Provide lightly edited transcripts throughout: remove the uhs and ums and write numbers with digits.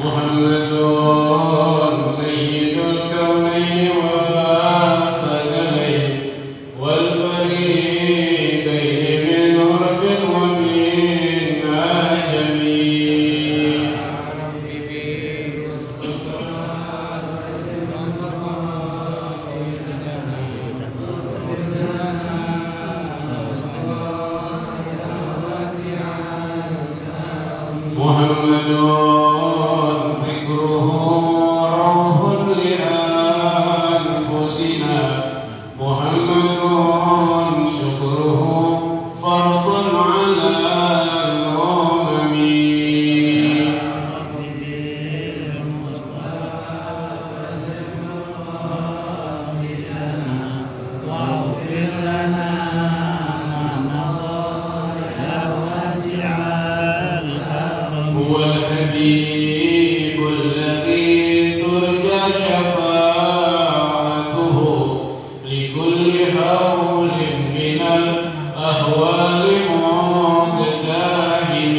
محمد سيد الكونين والثقلين والفريقين من عرب ومن عجم. محمد ذكره روح لأنفسنا، محمد شكره فرض على الأمم. واغفر لنا ما مضى يا واسع الكرم. هو الحبيب الذي ترجى شفاعته لكل هول من الأهوال مقتحم.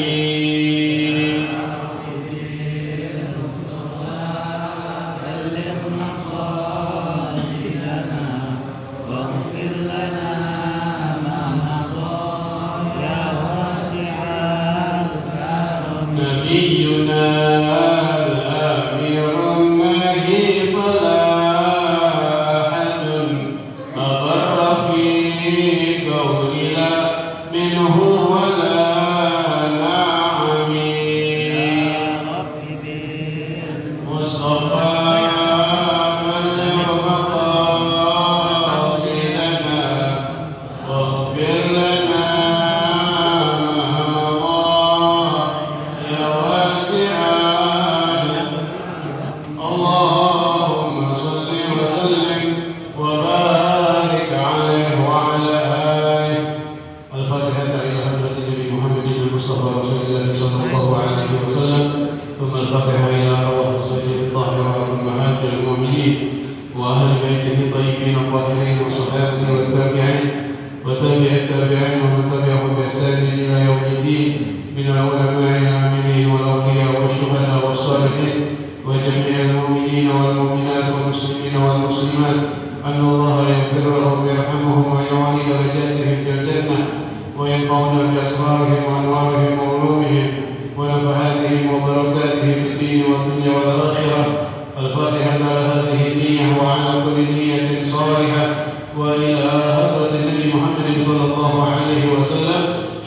بلغ مقاصدنا واغفر لنا ما مضى يا واسع الكرم. نبينا الأمير الماهي فلا أحد أبر في قول لا منه ولا نعم. يا رب بالمصطفى بلغ مقاصدنا واغفر لنا ما مضى يا واسع. اللهم صل وسلم وبارك عليه وعلى آله. الفاتحة إلى حضرة النبي محمد المصطفى رسول الله صلى الله عليه وسلم، ثم الفاتحة إلى أرواح أزواجه الطاهرات أمهات المؤمنين وأهل بيته الطيبين الطاهرين والصحابة والتابعين وتابع التابعين ومن تبعهم بإحسان إلى يوم الدين من العلماء العاملين والأولياء والشهداء والصالحين وجميع المؤمنين والمؤمنات والمسلمين والمسلمات، أن الله يغفر لهم ويرحمهم ويعلي درجاتهم في الجنة وينفعنا بأسرارهم وأنوارهم وعلومهم ونفحاتهم وبركاتهم في الدين والدنيا والآخرة. الفاتحة على هذه النية وعلى كل نية صالحة وإلى حضرة النبي محمد صلى الله عليه وسلم.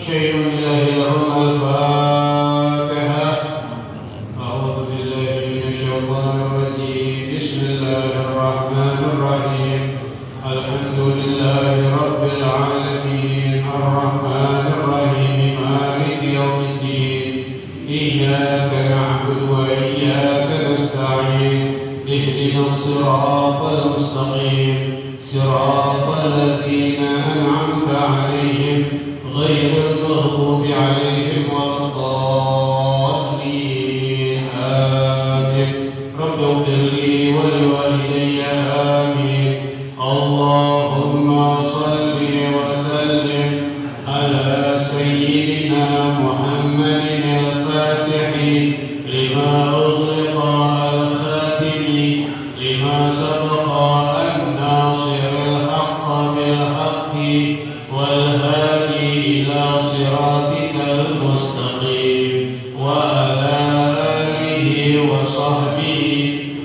شيء لله لهم الفاتحة. أعوذ بالله من الشيطان الرجيم. بسم الله الرحمن الرحيم. الحمد لله رب العالمين الرحمن الرحيم مالك يوم الدين. إياك نعبد وإياك نستعين. اهدنا الصراط المستقيم صراط الذين أنعمت عليهم غير المغضوب عليهم ولا الضالين. آمين. رب اغفر لي ولوالدي. آمين. اللهم صل وسلم على سيدنا محمد الفاتح لما أغلق الخاتم لما سبق الناصر الحق بالحق والهادي إلى صراطك المستقيم وعلى آله وصحبه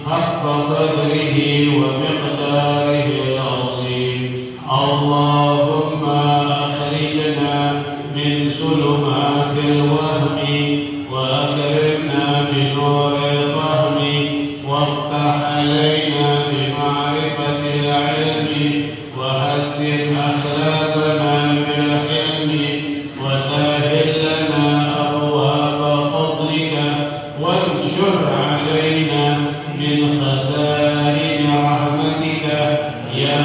حق قدره ومقداره العظيم. اللهم أخرجنا من ظلمات الوهم وأكرمنا بنور الفهم وافتح علينا بمعرفة العلم وحسن أخلاقنا بالحلم وسهل لنا أبواب فضلك وانشر علينا من خزائن رحمتك يا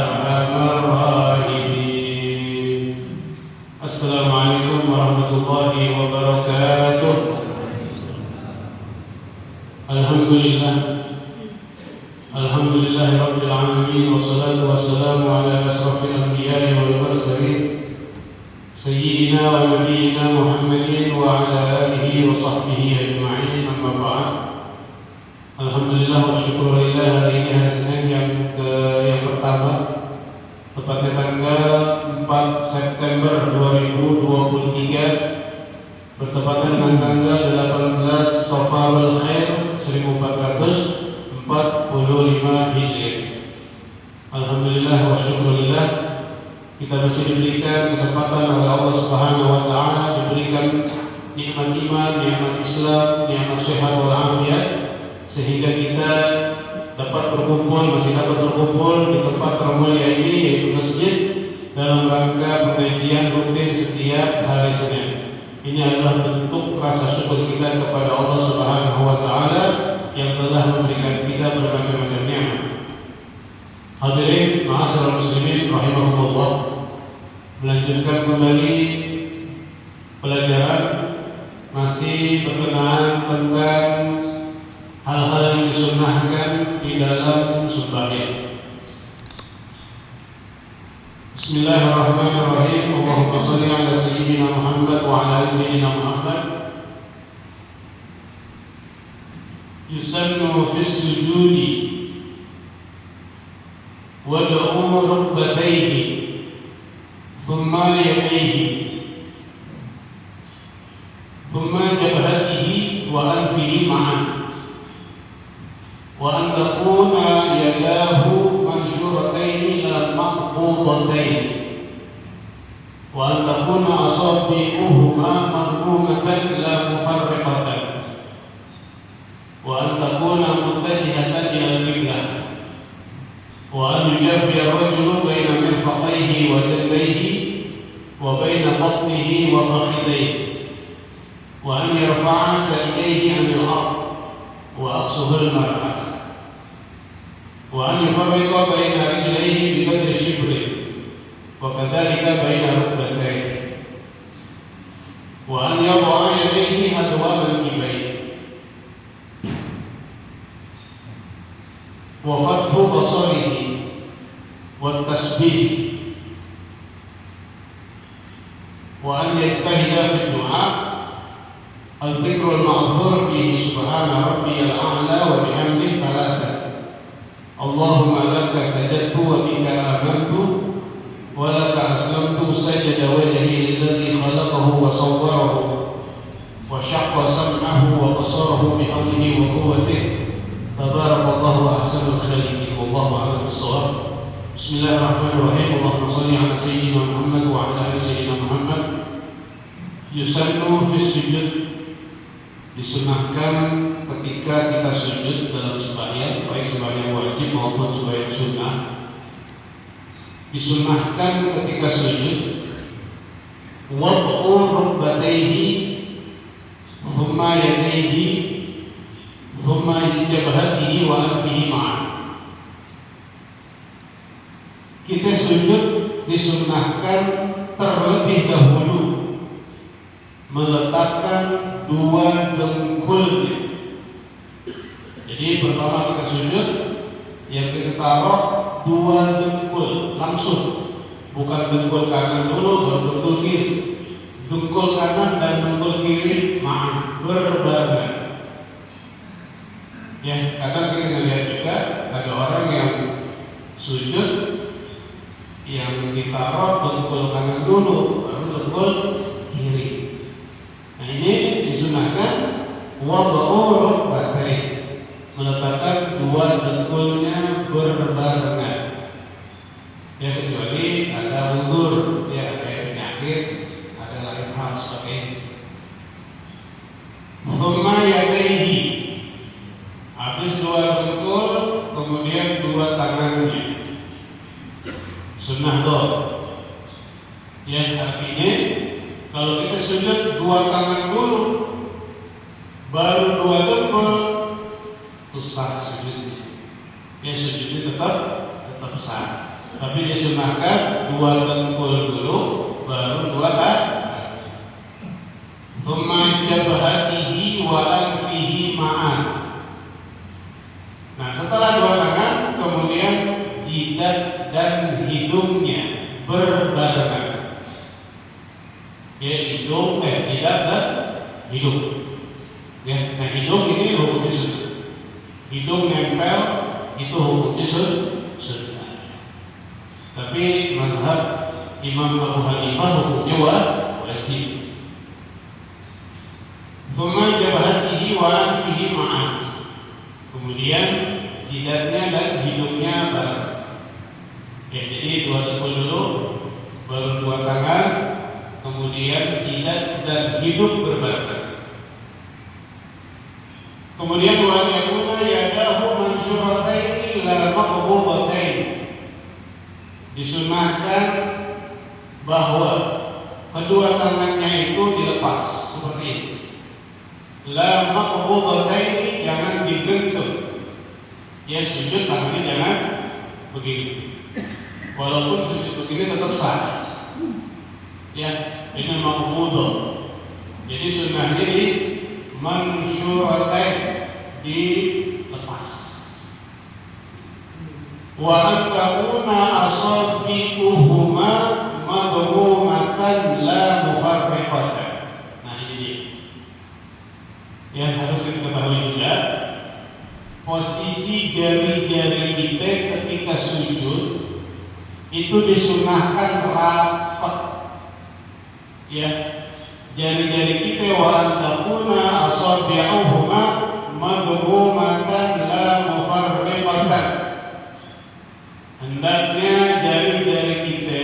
أرحم الراحمين. السلام عليكم ورحمة الله وبركاته. الحمد لله الحمد لله رب العالمين والصلاة والسلام على أشرف الأنبياء والمرسلين سيدنا ونبينا محمد وعلى آله وصحبه أجمعين. أما بعد. Alhamdulillah wa syukurillah, hari ini hari Senin yang pertama, tepatnya tanggal 4 September 2023, bertepatan dengan tanggal 18 Safarul Khair 1445 Hijriah. Alhamdulillah wa syukurillah, kita masih diberikan kesempatan oleh Allah Subhanahu wa taala, diberikan nikmat iman, nikmat Islam, nikmat sehat wal afiat, sehingga kita masih dapat berkumpul di tempat termulia ini, yaitu masjid, dalam rangka pengajian rutin setiap hari Senin. Ini adalah bentuk rasa syukur kita kepada Allah Subhanahu wa taala yang telah memberikan kita bermacam-macam nikmat. Hadirin ma'asyiral muslimin rahimakumullah, melanjutkan kembali pelajaran masih berkenaan tentang hal-hal yang disunnahkan di dalam sembahyang. Bismillahirrahmanirrahim. Allahumma shalli ala sayyidina Muhammad wa ala ali sayyidina Muhammad. Yusannu fi sujudi wad'u rukbatayhi thumma yadayhi thumma jabhatihi wa anfihi ma'an, wa an takuna yadahu mansyurataini la maqbudataini, wa an takuna asabi'uhuma madmumatan la mufarriqatan, wa an takuna muttajihatan ila al-qiblah, wa an yujafi ar-rajulu baina mirfaqayhi wa janbayhi wa baina batnihi wa fakhidayhi, wa an yarfa'a sa'idayhi 'anil ard wa aqsuhu al-mar'ah, wa an yufarriqa baina rijlayhi biqadri shibrin wa kadzalika baina rukbatayhi, wa an yada'a yadayhi hadwa mankibayhi, wa fathu basarihi wa tasbih, wa an yajtahida fi ad-du'a al-dhikru al-ma'thur fihi subhana rabbiyal a'la wa bihamdihi thalatha, Allahumma laka sajadtu wa bika amantu wa laka aslamtu, sajada wajhi lilladhi khalaqahu wa sawwarahu wa shaqqa sam'ahu wa basarahu bihawlihi wa quwwatihi, tabarakallahu ahsanul khaliqin, wallahu a'lam bis-shawab. Bismillahirrahmanirrahim. Allahumma shalli ala sayyidina Muhammad wa ala ali sayyidina Muhammad. Yusannu fi sujud, disunahkan ketika kita sujud dalam sembahyang, baik sembahyang wajib maupun sembahyang sunnah. Disunahkan ketika sujud wad'u rukbatayhi thumma yadayhi thumma jabhatihi wa anfihi ma'an. Kita sujud disunahkan terlebih dahulu meletakkan dua dengkulnya. Jadi pertama kita sujud, yang kita taruh dua dengkul langsung, bukan dengkul kanan dulu baru dengkul kiri. Dengkul kanan dan dengkul kiri berbarengan. Ya, kadang kita lihat juga ada orang yang sujud yang ditaruh dengkul kanan dulu baru dengkul kiri. Nah, ini disunahkan wad'u rukbatayhi, meletakkan dua dengkulnya berbarengan. Ya, kecuali ada uzur, ya kayak penyakit, ada lain hal seperti ini. Thumma yadayhi, habis dua dengkul, kemudian dua tangannya. Sunnah doh. Ya, artinya kalau kita sujud dua tangan dulu, baru dua dengkul, sah sujudnya. Ya, sujudnya tetap sah. Tapi disunahkan dua dengkul dulu, baru dua tangan. Thumma jabhatihi wa anfihi ma'an. Nah, setelah dua tangan, kemudian jidat dan hidungnya berbarengan. Ya, hidung, jidat dan hidung. Ya, nah hidung ini hukumnya sunnah. hidung nempel, itu hukumnya sunnah. Tapi mazhab Imam Abu Hanifah hukumnya wajib. Thumma jabhatihi wa anfihi ma'an. Kemudian jidatnya dan hidungnya bareng. Ya, jadi dua dengkul dulu, baru dua tangan, kemudian jidat dan hidung berbarengan. Kemudian wa yakuna yadahu mansyurataini la maqbudatain. Disunahkan bahwa kedua tangannya itu dilepas seperti ini. La maqbudatain, jangan digenggam. Ya, sujud tangannya jangan begini. Walaupun sujud begini tetap sah. Ya, ini maqbudah. Jadi sunnahnya di mansyuratain, dilepas. Wa an takuna asabi'uhuma madhumumatan la mufarriqatan. Nah, ini dia. Yang harus kita ketahui juga, posisi jari-jari kita ketika sujud itu disunahkan rapat. Ya, jari-jari kita wa an takuna asabi'uhuma madhumumatan la mufarriqatan. Hendaknya jari-jari kita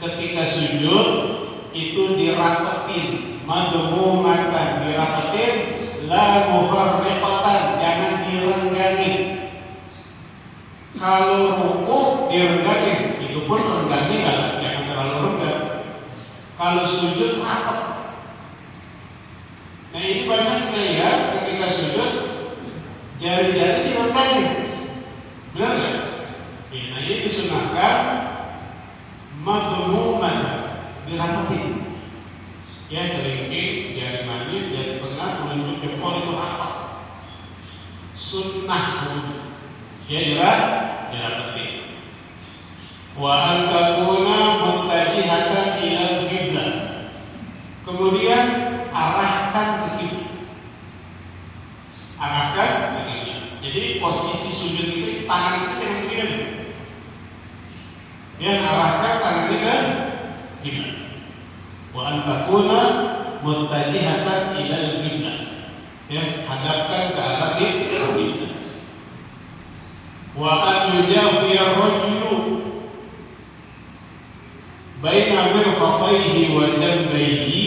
ketika sujud itu dirapetin, madhumumatan, dirapetin, la mufarriqatan, jangan direnggangin. Kalau rukuk direnggangin, itu pun renggangnya jangan terlalu renggang. Kalau sujud rapat. Nah, ini banyaknya ya, ketika sujud jari-jari direnggangin. Benar nggak? Ya, nah, ini disunahkan madhumumatan, dirapetin. Ya, kelingking, jari manis, jari tengah, telunjuk jempol itu rapat. Sunnah ya, dirapetin. Wa an takuna muttajihatan ilal qiblah. Kemudian arahkan ke kiblat. Arahkan ke kiblat. Jadi posisi sujud itu tangan kita jangan begini. Ya, arahkan tangannya ke kiblat. Wa an takuna muttajihatan ilal qiblah. Ya, hadapkan ke arah kiblat. Wa an yujafiya rajulu baina mirfaqaihi wa janbayhi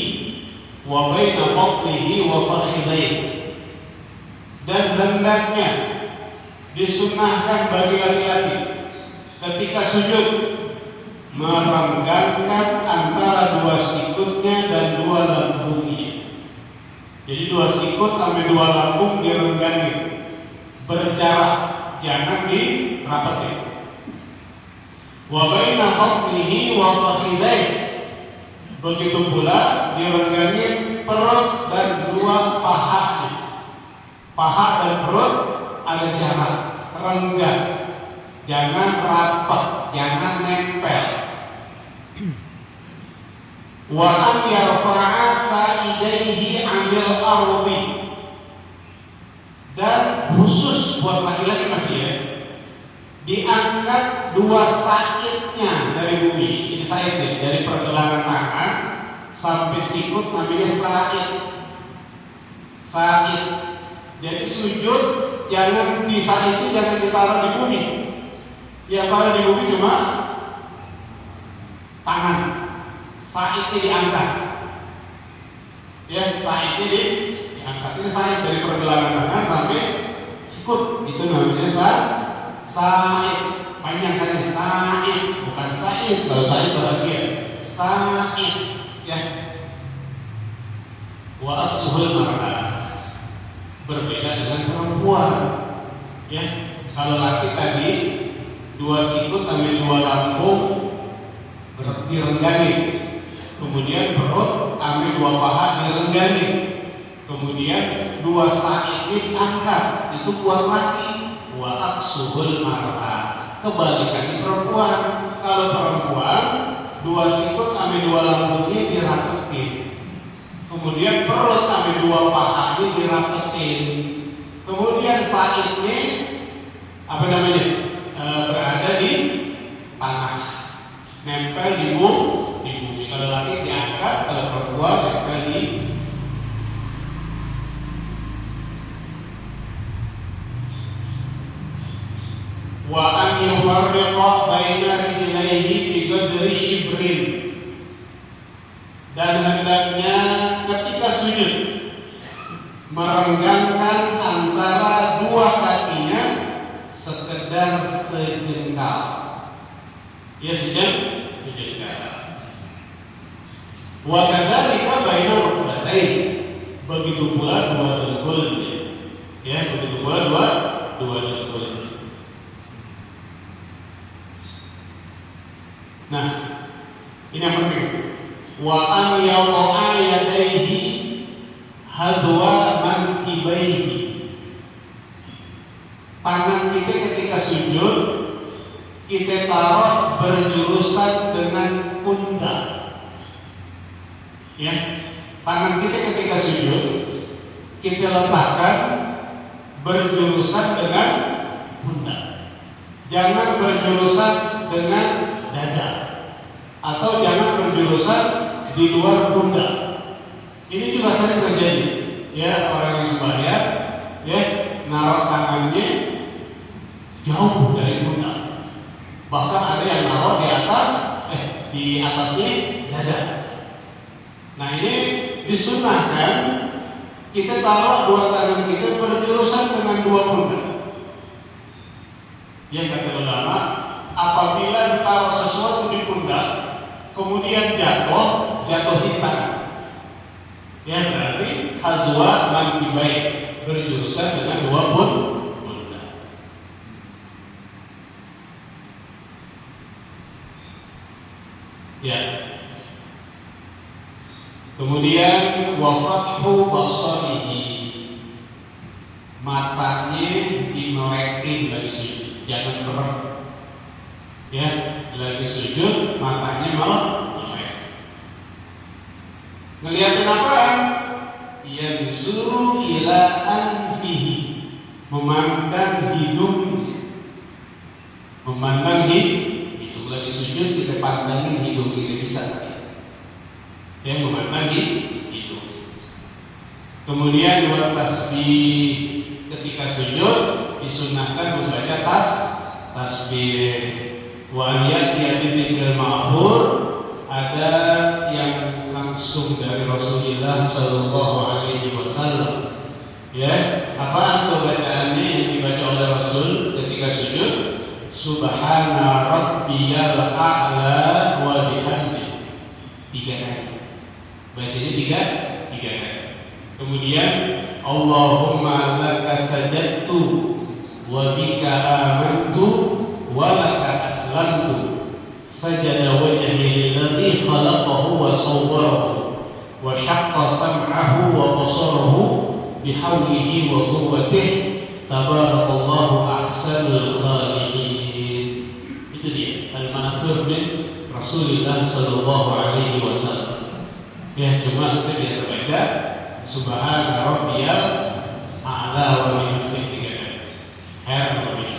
wa baina batnihi wa fakhidaihi. Dan hendaknya disunahkan bagi laki-laki ketika sujud merenggangkan antara dua sikutnya dan dua lambungnya. Jadi dua sikut sampai dua lambung direnggangin, berjarak, jangan dirapetin. Wa baina batnihi wa fakhidaihi, begitu pula direnggangin perut dan dua pahanya. Paha dan perut ada jarak, renggang, jangan rapat, jangan nempel. Wa an yarfa'a sa'idaihi 'anil ardi, dan khusus buat laki-laki masih ya, diangkat dua saidnya dari bumi. Ini saidnya dari pergelangan tangan sampai sikut namanya said. Said. Jadi sujud jangan di said itu jangan ditaruh di bumi. Yang taruh di bumi cuma tangan. Saidnya diangkat. Ya, saidnya diangkat. Ini said dari pergelangan tangan sampai sikut. Itu namanya said. Panjang saja, said, bukan said. Kalau said bahagia, said. Ya. Wa aksuhul mar'ah, berbeda dengan perempuan. Ya, kalau laki tadi dua sikut sampai dua lambung direnggangin, kemudian perut sampai dua paha direnggangin, kemudian dua said diangkat, itu buat laki. Wa aksuhul mar'ah, kebalikannya perempuan. Kalau perempuan dua sikut sampai dua lambungnya dirapetin, kemudian perut sampai dua pahanya dirapetin, Kemudian saitnya apa namanya? Berada di tanah, nempel di bumi. Kalau laki diangkat, kalau perempuan nempel di wa an yufarriqa baina rijlaihi bi qadri shibrin, dan hendaknya ketika sujud merenggangkan antara dua kakinya sekedar sejengkal. Ya, sejengkal. Wa kadzalika baina rukbatayn, begitu pula dua dengkulnya. Ya, begitu pula dua dengkulnya. Nah, ini yang penting. Wa an yawqa yadayhi hadwa mankibaihi. Tangan kita ketika sujud kita taruh berjurusan dengan pundak. Ya, tangan kita ketika sujud kita letakkan berjurusan dengan pundak. Jangan berjurusan dengan dada, atau jangan berjurusan di luar pundak. Ini juga sering terjadi. Ya, orang yang sembahyang, ya, naruh tangannya jauh dari pundak. Bahkan ada yang naruh di atasnya dada. Nah, ini disunahkan kita taruh dua tangan kita berjurusan dengan dua pundak. Yang kata ulama, apabila ditaruh sesuatu di pundak kemudian jatuh di tangan, ya berarti hazwa mankibai, berjurusan dengan dua pundak. Ya. Kemudian wa fathu basarihi, matanya dimelekin lagi sujud. Jangan berhenti. Ya, lagi sujud matanya melek. Ngeliatin apaan? Yanzuru ila anfihi, memandang hidungnya. Memandang hidung, lagi sujud kita pandangin hidung kita, bisa. Ya, memandang hidung. Kemudian buat tasbih ketika sujud disunahkan membaca tasbih. Wa ya'ti bil ma'fur, ada yang langsung dari Rasulullah sallallahu alaihi wasallam. Ya, apa itu bacaannya yang dibaca oleh Rasul ketika sujud? Subhana rabbiyal a'la wa bihamdi. 3 kali. Bacanya 3 kali. Kemudian Allahumma laka sajadtu wa bika amantu wa laka aslamtu, sajada wajhi lilladzi khalaqahu wa sawwarahu wa syaqqa sam'ahu wa basarahu bihawlihi wa quwwatihi, tabarakallahu ahsanul khaliqin. Itu dia al-manaqib min Rasulullah sallallahu alaihi wasallam. Ya, cuma kita biasa baca subhana rabbiyal a'la wa bihamdihi 3 kali.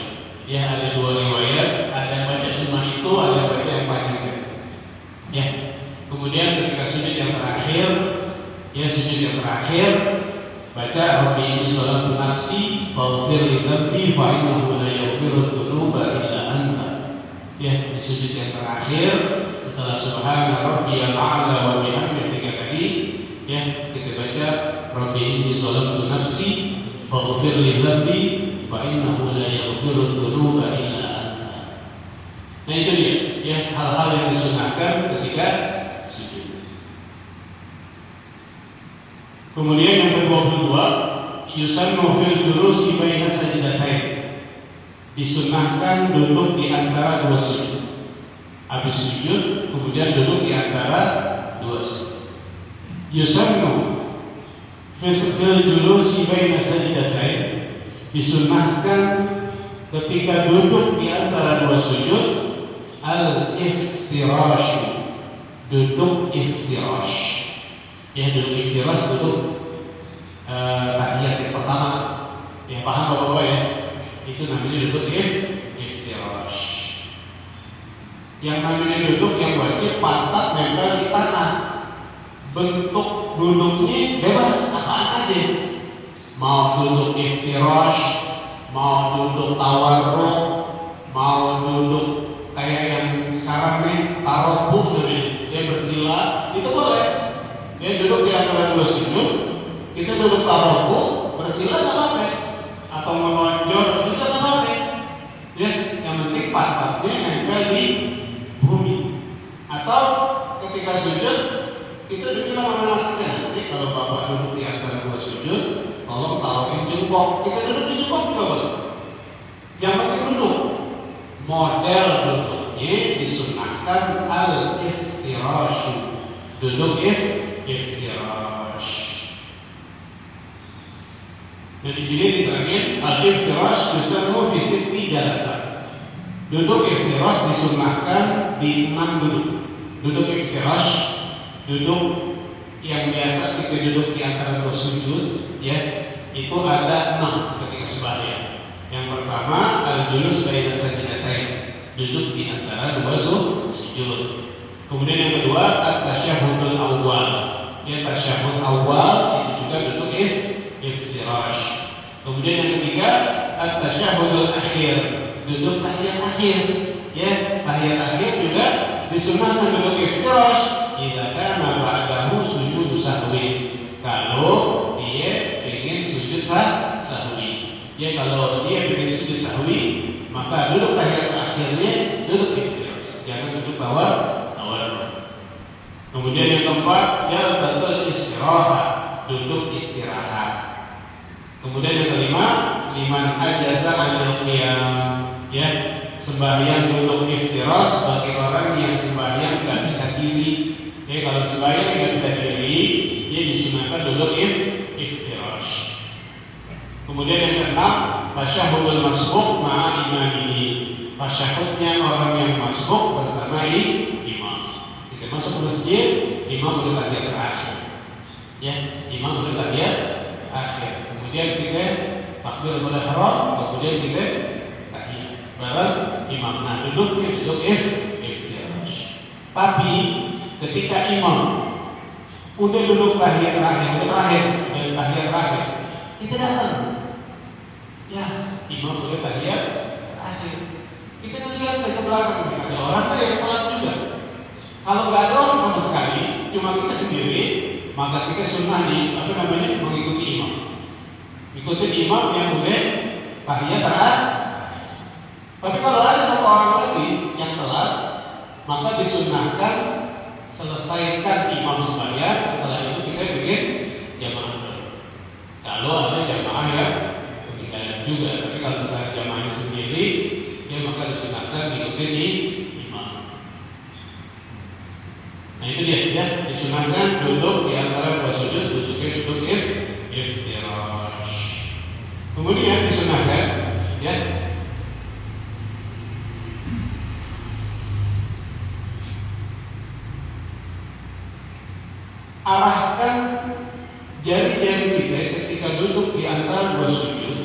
Ya, ada 2 riwayat, ada yang baca cuma itu, ada yang baca yang panjang. Ya, kemudian ketika sujud yang terakhir, baca Rabbi inni zalamtu nafsi faghfir li dhanbi fa innahu la yaghfiru dzunuba illa anta. Ya, di sujud yang terakhir setelah subhana rabbiyal a'la wa bihamdihi 3 kali, ya, kita baca Rabbi inni zalamtu nafsi faghfir li dhanbi fa innahu la yaghfiru dzunuba illa anta. Nah, itu dia, ya, hal-hal yang disunahkan ketika sujud. Kemudian yang ke-22, yusannu fil julusi baina sajdatain, disunahkan duduk di antara 2 sujud. Habis sujud kemudian duduk di antara 2 sujud. Yusannu fil julusi baina sajdatain, disunahkan ketika duduk di antara 2 sujud al-iftirash, duduk iftirash. Ya, duduk iftirash, duduk tahiyat yang pertama. Ya paham Bapak-bapak ya? Itu namanya duduk iftirash. Yang namanya duduk yang wajib pantat nempel di tanah. Bentuk duduknya bebas, apaan aja. Mau duduk iftirash, mau duduk tawarruk, mau duduk kayak yang sekarang nih tarobuh namanya, dia bersila, itu boleh. Dia duduk di antara dua sujud, kita duduk tarobuh, bersila nggak apa-apa, atau melonjor juga nggak apa-apa. Ya, yang penting pantatnya nempel di bumi. Atau ketika sujud, kita dibilang sama anaknya, nanti kalau bapak duduk di antara dua sujud, tolong taruhin jengkok. Kita duduk di jengkok juga boleh. Yang penting duduk. Model duduknya disunahkan al-iftirash. Duduk iftirash. Nah di sini diterangin al-iftirash yusarru fi sitti jalasat. Duduk iftirash disunahkan di 6 duduk. Duduk iftirash, duduk yang biasa kita duduk di antara dua sujud, ya, itu ada 6 ketika sembahyang. Yang pertama al-julus baina sajdatain, duduk di antara dua sujud. Kemudian yang kedua at-tasyahhudul awwal, ya tasyahhud awal itu juga duduk iftirash. Kemudian yang ketiga at-tasyahhudul akhir, duduk tahiyat akhir, ya tahiyat akhir juga disunahkan duduk iftirash. Jika kana ba'dahu sujud sahwi, kalau dia ingin sujud sahwi, ya kalau dia ingin sujud sahwi, maka duduk tahiyat akhirnya duduk iftirash, jangan duduk tawar. Kemudian yang keempat jalsatul istirahat, duduk istirahat. Kemudian yang kelima liman ajaza anil qiyam, ya sembahyang duduk iftirash bagi orang yang sembahyang nggak bisa diri. Jadi kalau sembahyang nggak bisa diri, dia disunahkan duduk iftirash. Kemudian yang keenam, tasyahhudul masbuq ma'a imamihi. Tasyahudnya orang yang masbuq bersama imam. Kita masuk ke masjid, imam boleh tahiyat terakhir. Ya, imam boleh tahiyat akhir. Kemudian kita takbiratul ihram, kemudian kita tahiyat bareng imam. Nah, duduknya duduk iftirash. Tapi ketika imam udah duduk tahiyat terakhir, kita datang, ya imam udah tahiyat terakhir, kita ngelihat ke belakang, ada orang yang telat juga. Kalau nggak ada orang sama sekali, cuma kita sendiri, maka kita sunnah mengikuti imam. Ikuti imam yang udah tahiyat terakhir. Tapi kalau ada satu orang lagi yang telat, maka disunnahkan selesaikan imam sembahyang, setelah itu kita bikin jamaah dulu. Kalau ada jamaah yang ketinggalan juga, tapi kalau misalnya jamaahnya sendiri, ya maka disunahkan diikuti imam. Nah itu dia, ya disunahkan duduk di antara dua sujud, duduknya duduk iftirash. Kemudian disunahkan, ya arahkan jari-jari kita ketika duduk di antara dua sujud,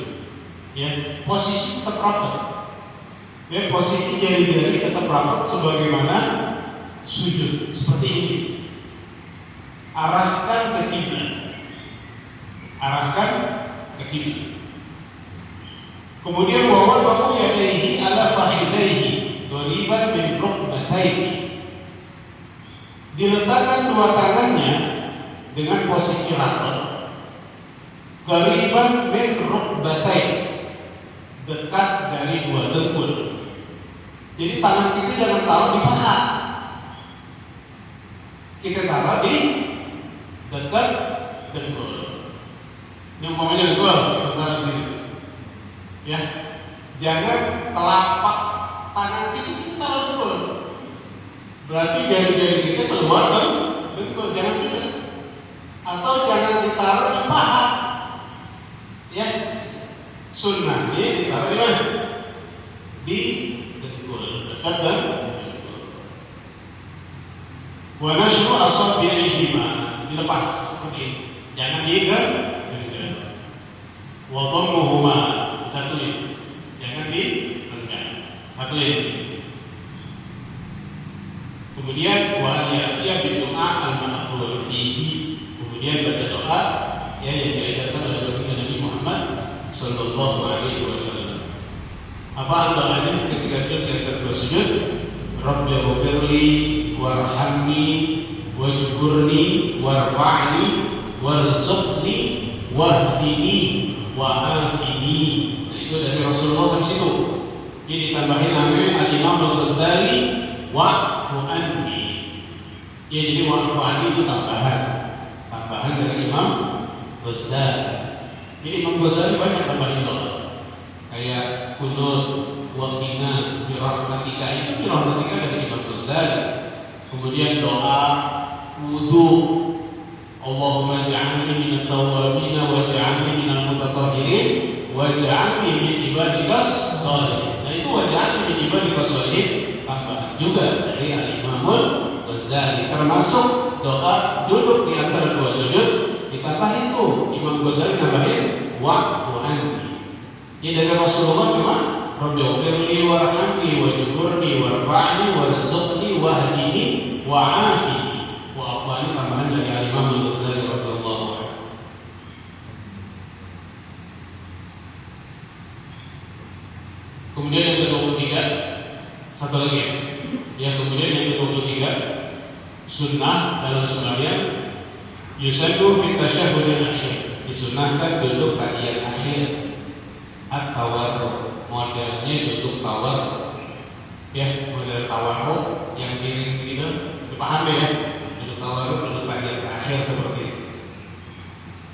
ya posisi tetap rapat. Ya posisi jari-jari tetap rapat sebagaimana sujud seperti ini. Arahkan ke kiblat. Kemudian bahwa bahu yadaihi ala fakhidaihi doriban min rukbataihi. Diletakkan dua tangannya dengan posisi rapat, qariban min rukbataihi, dekat dari dua dengkul. Jadi tangan kita jangan taruh di paha, kita taruh di dekat dengkul. Ini umpamanya dengkul, kita taruh di sini. Ya, jangan telapak tangan kita taruh dengkul. Berarti jari-jari kita keluar dengkul, jangan gitu. Atau jangan ditaruh di paha. Ya, sunnahnya ditaruh di mana? Di dengkul, dekat dengkul. Wa nashru asabi'ihima, dilepas seperti ini. Jangan diikat. Wa dhammuhuma, Apa doanya ketika duduk di antara dua sujud? Rabbighfirli warhamni wajburni warfa'ni warzuqni wahdini wa'afini. Nah, itu dari Rasulullah di situ. Jadi ditambahin namanya Al-Imam Al-Ghazali wa'fu anni. Ya, jadi wa'fu anni itu tambahan dari Imam Ghazali. Jadi Imam Ghazali banyak tambahin doa. Kayak kunut waqina birahmatika, itu birahmatika dari Imam Ghazali. Kemudian doa wudu, Allahumma ja'alni minat tawwabin waj'alni minal mutatahhirin waj'alni min ibadikas sholihin. Nah, itu waj'alni min ibadikas sholihin tambahan juga dari Al-Imam Ghazali. Termasuk doa duduk di antara dua sujud ditambahin tuh Imam Ghazali nambahin wa'fu anni. Ini dari Rasulullah cuma Rabbighfirli warhamni wajburni warfa'ni warzuqni wahdini wa'afini. Wa'fu anni tambahan dari Al-Imam Al-Ghazali radhiyallahu anhu. Kemudian yang ke-23, satu lagi ya. Yang kemudian yang ke-23, sunnah dalam sembahyang yusallu fi tasyahhudil akhir. Disunnahkan duduk tahiyat akhir. At-tawarruk, modelnya duduk tawarruk. Ya, model tawarruk yang miring gitu, dipahami ya? Duduk tawarruk, duduk tahiyat akhir seperti itu.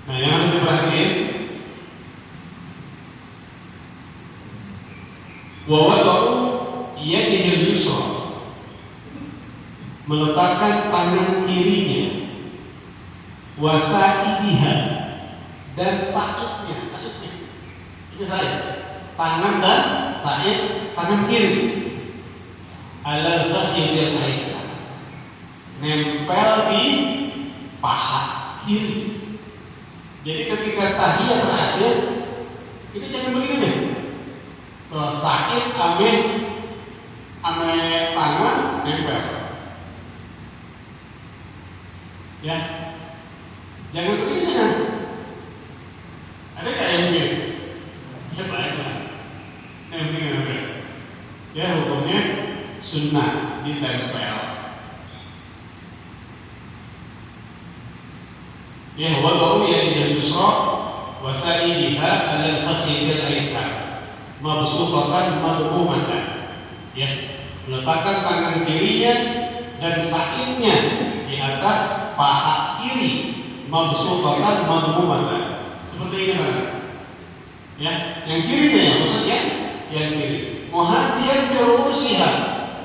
Nah, yang harus diperhatiin, wa wada'u yadihi yusra, meletakkan tangan kirinya, wasa'idiha, dan sa'idnya. Ini saya, tangan dan sa'id, tangan kiri, alal fakhidil aisar, nempel di paha kiri. Jadi ketika tahiyat terakhir, ini jangan begini nih. Sa'id ame tangan nempel. Ya, jangan begini, jangan. Ada kayak begini. Ya baiklah. Ya, hukumnya sunnah ditempel. Ya, wada'u yadihi yusra wa sa'idiha 'ala al-fakhidil aysar mabsutatan madhumatan. Ya, meletakkan tangan kirinya dan sa'idnya di atas paha kiri, mabsutatan madhumatan. Seperti ini kan? Ya, yang kiri nih, khususnya yang kiri. Muhaziyan birusiha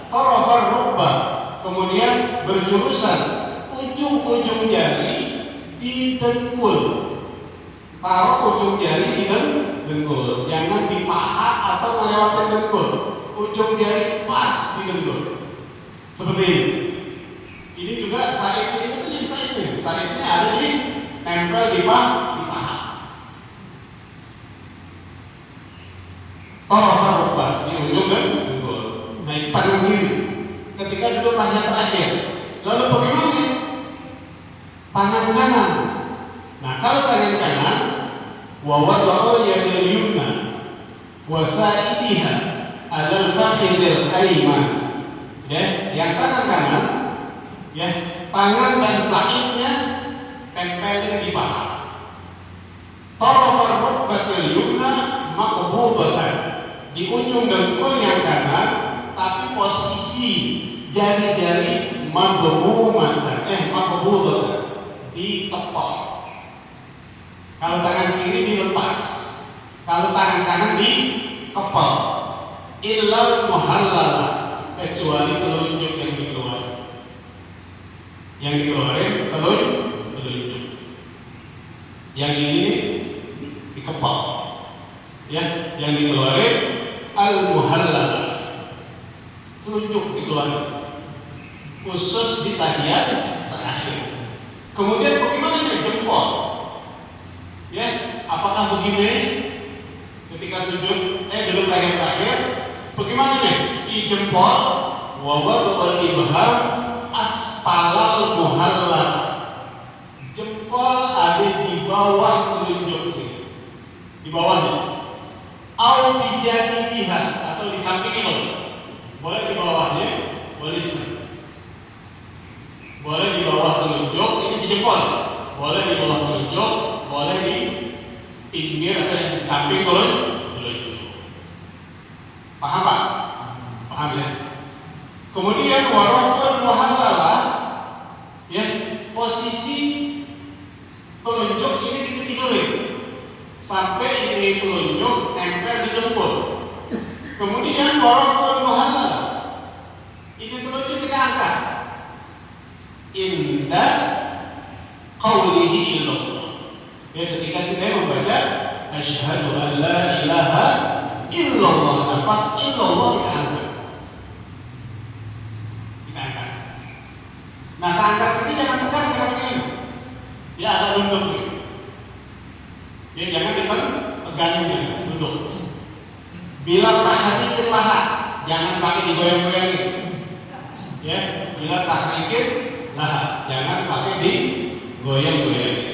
tarafar rukbah, kemudian berjurusan ujung-ujung jari di dengkul. Taruh ujung jari di dengkul, jangan di paha atau melewati dengkul. Ujung jari pas di dengkul. Seperti ini. Ini juga saitnya itu jadi saitnya. Saitnya ada di nempel di paha. Tarafar rukbah di ujung dengkul. Nah, itu tangan kiri. Ketika duduk tahiyat terakhir, lalu bagaimana? Tangan kanan. Nah, kalau tangan kanan, wa wada'u yadil yumna wa sa'idiha 'alal fakhidil ayman. Ya, yang tangan kanan, ya, tangan dan sa'idnya tempelin di paha. Tarafar rukbatil yumna maqbudatan, di ujung dengkul yang kanan, tapi posisi jari-jari madhumatan, maqbudatan, dikepal. Kalau tangan kiri dilepas, kalau tangan kanan dikepal. Illal muhallalah, kecuali telunjuk yang dikeluarin. Yang dikeluarin telunjuk. Yang ini dikepal. Ya, yang dikeluarin al-muhallal, telunjuk dikeluarin, khusus di tahiyat terakhir. Kemudian bagaimana dengan jempol? Ya, apakah begini ketika sujud, duduk tahiyat terakhir? Bagaimana nih si jempol? Wa wada'ul ibham asfalal muhallal, jempol ada di bawah telunjuk, di bawahnya. Au bijanibiha, atau di samping itu, boleh di bawahnya, boleh di sini. Boleh di bawah telunjuk, ini sejempol. Boleh di bawah telunjuk, boleh di pinggir atau di samping telunjuk. Paham Pak? Paham ya? Kemudian waraful muhallalah, ya, posisi telunjuk ini ditidurin sampai ini telunjuk nempel di jempol. Kemudian waraful muhallalah, ini telunjuk kita angkat. Indah qawlihi illallah, ya, ketika kita membaca asyhadu an la ilaha illallah, dan pas illallah kita angkat. Nah, angkat ini jangan tekan kita begini, ya, agak nunduk nih, ya, jangan ditekan, pegangin, nunduk. Bila tahrikin laha, jangan pakai digoyang-goyangin, ya. Bila tahrikin laha, jangan pakai digoyang-goyangin.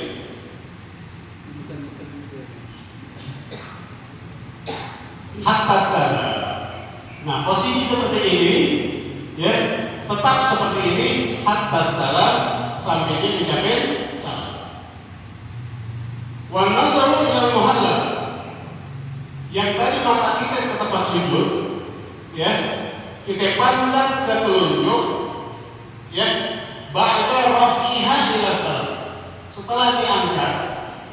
Hatta salam. Nah, posisi seperti ini, ya, tetap seperti ini hatta salam, sampai dia mencapai salam. Wa nazaru ila muhallal, yang tadi mata kita ke tempat sujud, ya, kita pandang ke telunjuk, ya, ba'da raf'iha ila salam, setelah diangkat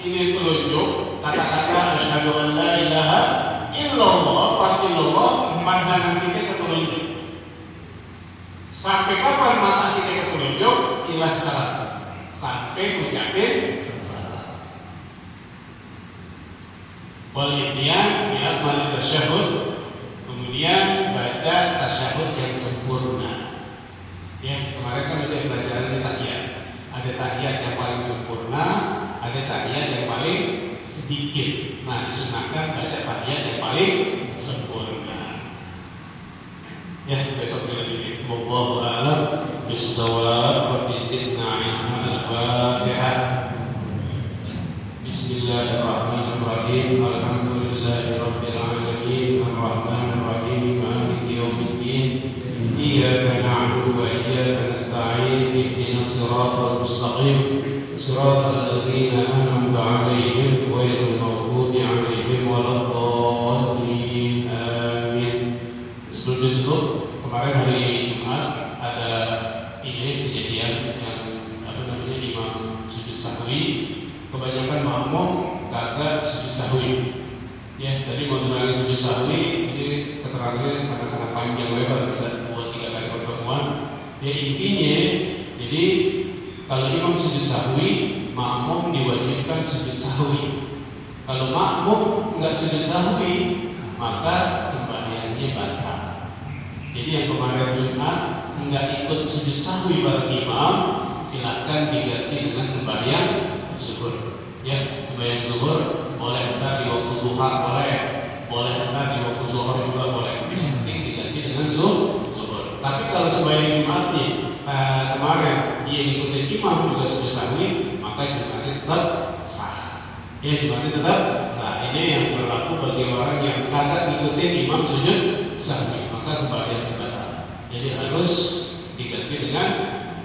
ini telunjuk, kata-kata asyhadu an la ilaha illallah, pas illallah, pandangan kita ke telunjuk. Sampai kapan mata kita ke telunjuk? Ila salam, sampai ucapin salam. Wal ityan bi akmal tasyahud, kemudian baca tasyahud yang sempurna. Ya, kemarin kan udah pelajaran tahiyat. Ada tahiyat yang paling sempurna, ada tahiyat yang paling sedikit. Nah, disunahkan baca tahiyat yang paling sempurna. Ya, besok kita bikin. Wallahu a'lam bis-shawab wa bizidna al-Fatihah. Bismillahirrahmanirrahim. Alhamdulillahirabbil alamin, arrahmanir rahim, maliki yaumiddin. Iyyaka na'budu wa iyyaka nasta'in. Ihdinas siratal mustaqim, siratal ladzina an'amta 'alaihim ghairil maghdubi 'alaihim waladdallin. Amin. Sebelum ditutup, kemarin hari Jumat ada ini kejadian yang imam sujud sahwi, kebanyakan makmum kagak sujud sahwi. Ya, tadi mau mengenai sujud sahwi, ini keterangannya sangat-sangat panjang lebar, bisa 2-3 kali pertemuan. Ya, intinya, jadi kalau imam sujud sahwi, makmum diwajibkan sujud sahwi. Kalau makmum nggak sujud sahwi, maka sembahyangnya batal. Jadi yang kemarin Jumat nggak ikut sujud sahwi bareng imam, silakan diganti dengan sembahyang zuhur. Ya, sembahyang zuhur boleh entar di waktu duha, boleh entar di waktu zuhur juga boleh. Penting diganti dengan zuhur. Tapi kalau sembahyang Jumatnya kemarin dia ikutin imam juga sujud sahwi, maka Jumatnya tetap sah. Ya, Jumatnya tetap sah. Ini yang berlaku bagi orang yang kagak ikutin imam sujud sahwi, maka sembahyang batal. Jadi harus diganti dengan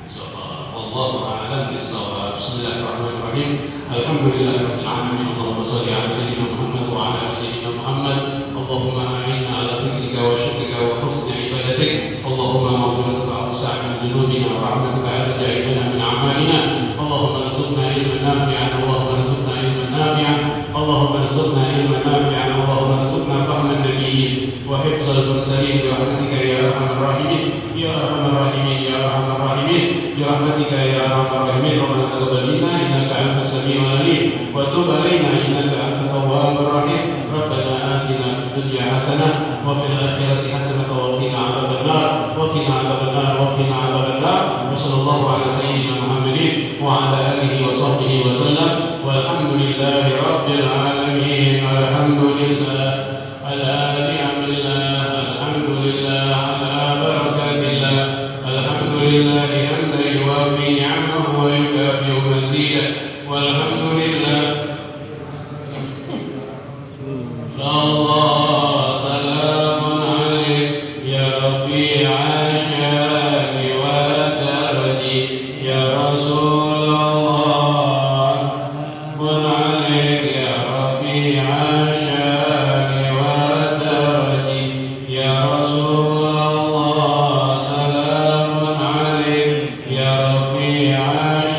zuhur. Wallahu a'lam bis-shawab. Bismillahirrahmanirrahim. Alhamdulillahirabbil alamin. Allahumma shalli ala sayyidina Muhammad wa ala ali sayyidina Muhammad. Allahumma a'inna ala dhikrika wa syukrika wa husni ibadatik. Allahumma maghfiratuka awsa' min dhunubina wa rahmatuka arja ilana min a'malina. Allahumma arzuqna ilman nafi'an. Allahumma arzuqna ilman nafi'an. Allahumma arzuqna ilman nafi'an. Allahumma arzuqna fahman nabiyyin wa hifdzal mursalin bi rahmatika ya arhamar rahimin. Ya arhamar rahimin, ya arhamar rahimin. Bi rahmatika ya arhamar rahimin. Rabbana taqabbal minna innaka antas samiul alim wa tub alaina innaka antat tawwabur rahim. Rabbana atina fid dunya hasanah wa fil akhirati hasanah wa qina adzaban nar wa qina adzaban nar wa qina adzaban nar. Wa sallallahu ala sayyidina Muhammadin wa ala alihi wa sahbihi wa sallam. Walhamdulillahi rabbil alamin. Alhamdulillah ala ni'amillah. Alhamdulillah ala barakatillah. Alhamdulillah hamdan yuwafi ni'amahu wa yukafi'u mazidah. Walhamdulillah. Allah salamun ربيع